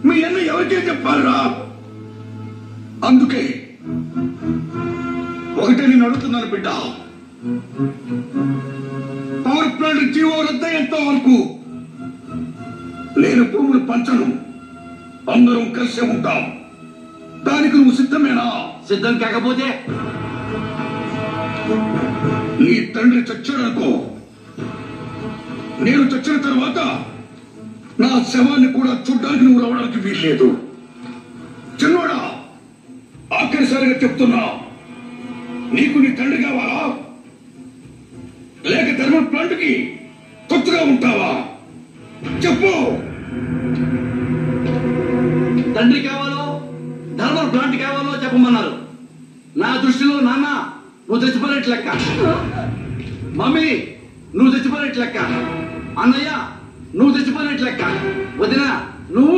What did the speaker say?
మీ అన్న ఎవరికే చెప్పాలరా? అందుకే ఒకటే నేను అడుగుతున్నాను బిడ్డ, పవర్ ప్లాంట్ జీవో రద్దయ్యేంత వరకు నేను భూములు పంచను. అందరం కలిసి ఉంటాం. దానికి నువ్వు సిద్ధమేనా? సిద్ధం కాకపోతే నీ తండ్రి చచ్చాడనుకో, నేను చచ్చిన తర్వాత నా శవాన్ని కూడా చూడ్డానికి నువ్వు రావడానికి వీల్లేదు. చిన్నవాడా, ఆఖరిసారిగా చెప్తున్నా, నీకు నీ తండ్రి కావాలా లేక థర్మల్ ప్లాంట్ కి కొత్తగా ఉంటావా? చెప్పు. తండ్రి కావాలో థర్మల్ ప్లాంట్ కావాలో చెప్పమన్నారు. నా దృష్టిలో నాన్న నువ్వు చచ్చిపోయినట్టు లెక్క, మమ్మీ నువ్వు చచ్చిపోయినట్టు లెక్క, అన్నయ్య నువ్వు చచ్చిపోయినట్టు లెక్క, వదిన నువ్వు